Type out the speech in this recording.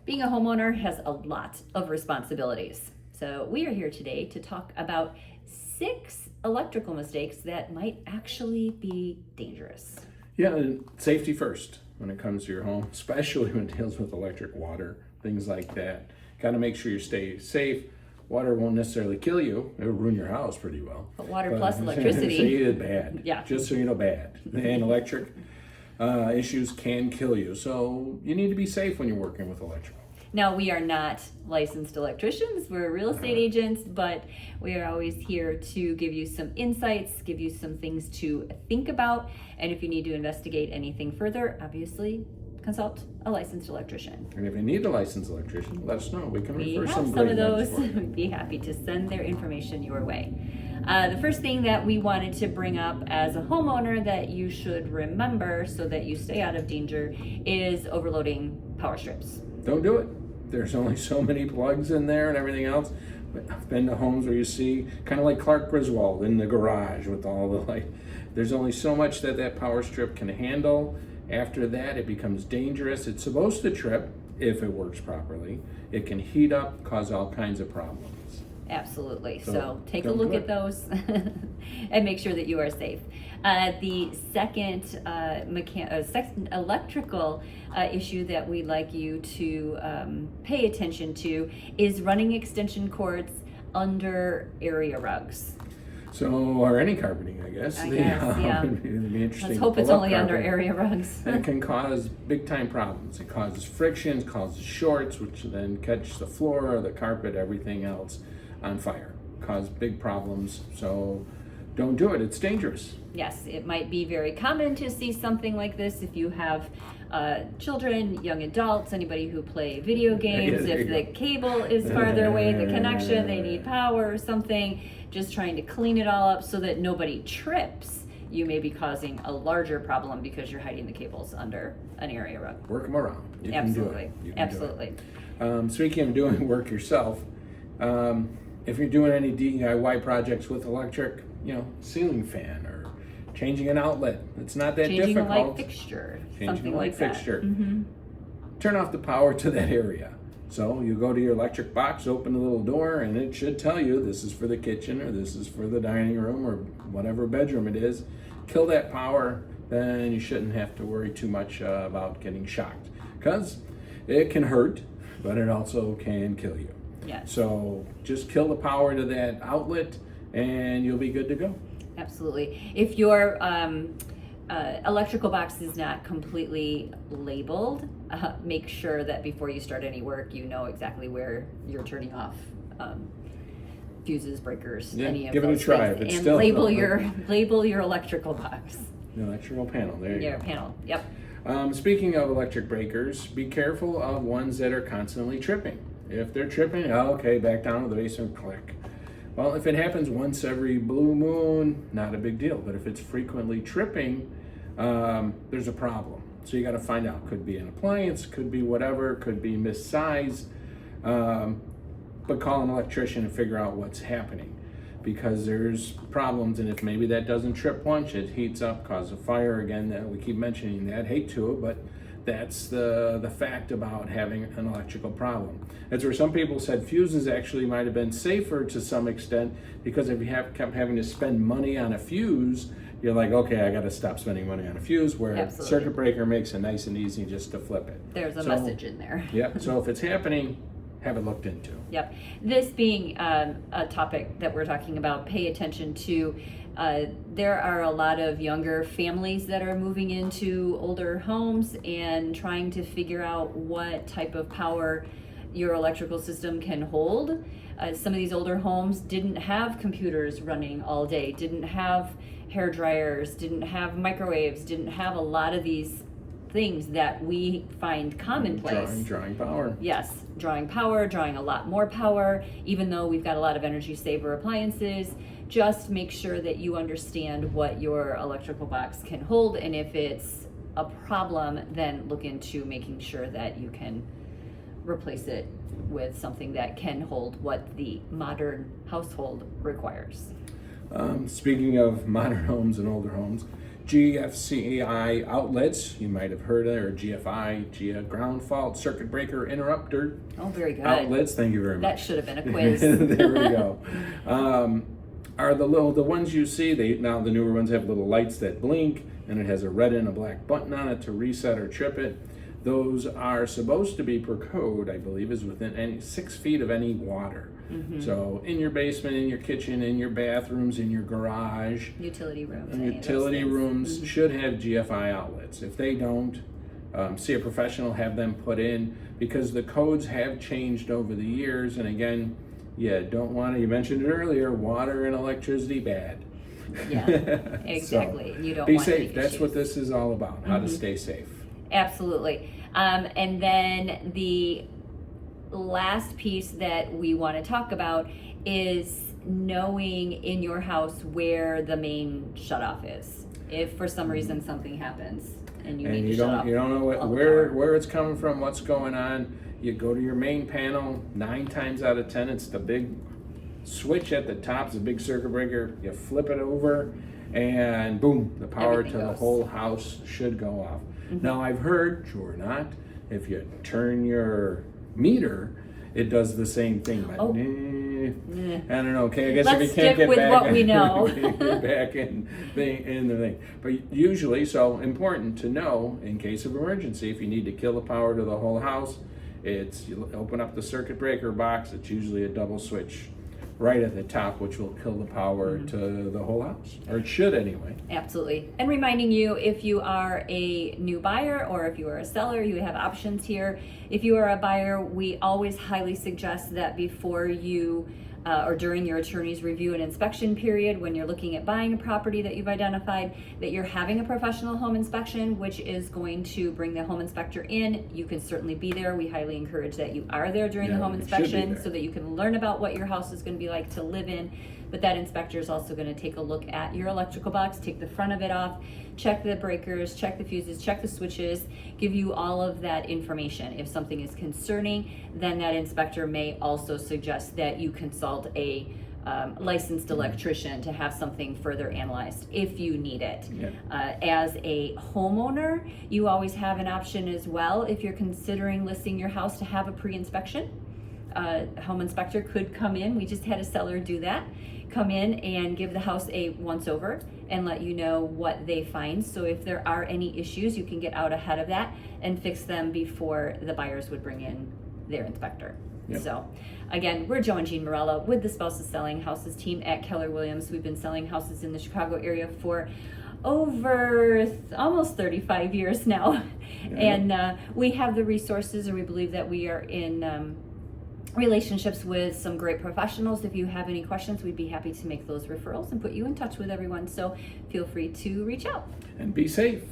Being a homeowner has a lot of responsibilities. So we are here today to talk about 6 electrical mistakes that might actually be dangerous. Yeah, and safety first when it comes to your home, especially when it deals with electric, water, things like that. Got to make sure you stay safe. Water won't necessarily kill you. It'll ruin your house pretty well. But water plus electricity. Is bad. Yeah. Just so you know, bad. And electric issues can kill you. So you need to be safe when you're working with electrical. Now, we are not licensed electricians, we're real estate agents, but we are always here to give you some insights, give you some things to think about, and if you need to investigate anything further, obviously consult a licensed electrician. And if you need a licensed electrician, let us know. We can We refer have some some great of those. ones for you. We'd be happy to send their information your way. The first thing that we wanted to bring up as a homeowner that you should remember so that you stay out of danger is overloading power strips. Don't do it. There's only so many plugs in there and everything else. But I've been to homes where you see kind of like Clark Griswold in the garage with all the light. There's only so much that power strip can handle. After that, it becomes dangerous. It's supposed to trip if it works properly. It can heat up, cause all kinds of problems. Absolutely. So So take a don't look do at it. those and make sure that you are safe. The second second electrical issue that we'd like you to pay attention to is running extension cords under area rugs. So, or any carpeting, I guess. Yeah. It'd be interesting. Let's to hope it's pull up only under carpet. area rugs. And it can cause big time problems. It causes frictions, causes shorts, which then catch the floor, the carpet, everything else on fire. Cause big problems. So don't do it. It's dangerous. Yes, it might be very common to see something like this if you have children, young adults, anybody who play video games. there If you the go. cable is farther away, the connection, they need power or something. Just trying to clean it all up so that nobody trips. You may be causing a larger problem because you're hiding the cables under an area rug. Work them around. You Absolutely, can do it. You can absolutely. do it. Speaking of doing work yourself, if you're doing any DIY projects with electric, ceiling fan or changing an outlet, it's not that Changing a difficult. light fixture, Changing something a light like that. fixture. Mhm. Turn off the power to that area. So you go to your electric box, open the little door, and it should tell you this is for the kitchen or this is for the dining room or whatever bedroom it is. Kill that power, then you shouldn't have to worry too much about getting shocked, because it can hurt, but it also can kill you. Yes. So just kill the power to that outlet and you'll be good to go. Absolutely. If your electrical box is not completely labeled, make sure that before you start any work, you know exactly where you're turning off fuses, breakers, Yeah, any of give it a those try. things. If it's And still- label your electrical box. The electrical panel, there you Your go. panel. Yep. Speaking of electric breakers, be careful of ones that are constantly tripping. If they're tripping, okay, back down to the basement, click. Well, if it happens once every blue moon, not a big deal. But if it's frequently tripping, there's a problem. So you got to find out. Could be an appliance, could be whatever, could be missize. But call an electrician and figure out what's happening, because there's problems. And if maybe that doesn't trip once, it heats up, causes a fire again. That we keep mentioning that. Hate to it, but that's the fact about having an electrical problem. That's where some people said fuses actually might have been safer to some extent, because if you kept having to spend money on a fuse, you're like, okay, I got to stop spending money on a fuse, where Absolutely. a circuit breaker makes it nice and easy just to flip it. There's a So, message in there. Yep. So if it's happening, have it looked into. Yep. This being a topic that we're talking about, pay attention to. There are a lot of younger families that are moving into older homes and trying to figure out what type of power your electrical system can hold. Some of these older homes didn't have computers running all day, didn't have hair dryers, didn't have microwaves, didn't have a lot of these things that we find commonplace. Drawing power. Yes, drawing power, drawing a lot more power, even though we've got a lot of energy saver appliances. Just make sure that you understand what your electrical box can hold, and if it's a problem, then look into making sure that you can replace it with something that can hold what the modern household requires. Speaking of modern homes and older homes, GFCI outlets, you might have heard of, or GFI, ground fault, circuit breaker, interrupter. Oh, very good. Outlets, thank you very much. That should have been a quiz. There we go. Are the ones you see, now the newer ones have little lights that blink, and it has a red and a black button on it to reset or trip it. Those are supposed to be, per code, I believe, is within 6 feet of any water. Mm-hmm. So in your basement, in your kitchen, in your bathrooms, in your garage, Utility rooms. utility rooms should have GFI outlets. If they don't, see a professional, have them put in, because the codes have changed over the years. And again, don't want to, you mentioned it earlier, water and electricity bad. Yeah, exactly. So, you don't be want safe. any That's issues. what this is all about, how to stay safe. Absolutely. And then the last piece that we want to talk about is knowing in your house where the main shutoff is. If for some reason something happens and you need to shut off. You don't know all the where power. it's coming from, what's going on. You go to your main panel, 9 times out of 10, it's the big switch at the top, it's a big circuit breaker. You flip it over, and boom, the power Everything to the goes. whole house should go off. Now, I've heard, true or not, if you turn your meter, it does the same thing. But Oh. I don't know. Okay, I guess Let's if you can't stick get with back, what we know. back in the thing. But usually, so important to know in case of emergency, if you need to kill the power to the whole house, you open up the circuit breaker box. It's usually a double switch right at the top, which will kill the power to the whole house, or it should anyway. Absolutely. And reminding you, if you are a new buyer or if you are a seller, you have options here. If you are a buyer, we always highly suggest that before you or during your attorney's review and inspection period, when you're looking at buying a property that you've identified, that you're having a professional home inspection, which is going to bring the home inspector in. You can certainly be there. We highly encourage that you are there during the home you should be inspection there. so that you can learn about what your house is going to be like to live in. But that inspector is also going to take a look at your electrical box, take the front of it off, check the breakers, check the fuses, check the switches, give you all of that information. If something is concerning, then that inspector may also suggest that you consult a licensed electrician to have something further analyzed if you need it. As a homeowner, you always have an option as well if you're considering listing your house to have a pre-inspection. Home inspector could come in. We just had a seller do that. Come in and give the house a once over and let you know what they find. So if there are any issues, you can get out ahead of that and fix them before the buyers would bring in their inspector. So again, we're Joe and Jean Marella with the Spouses Selling Houses team at Keller Williams. We've been selling houses in the Chicago area for over almost 35 years now. And we have the resources, and we believe that we are in relationships with some great professionals. If you have any questions, we'd be happy to make those referrals and put you in touch with everyone. So feel free to reach out. And be safe.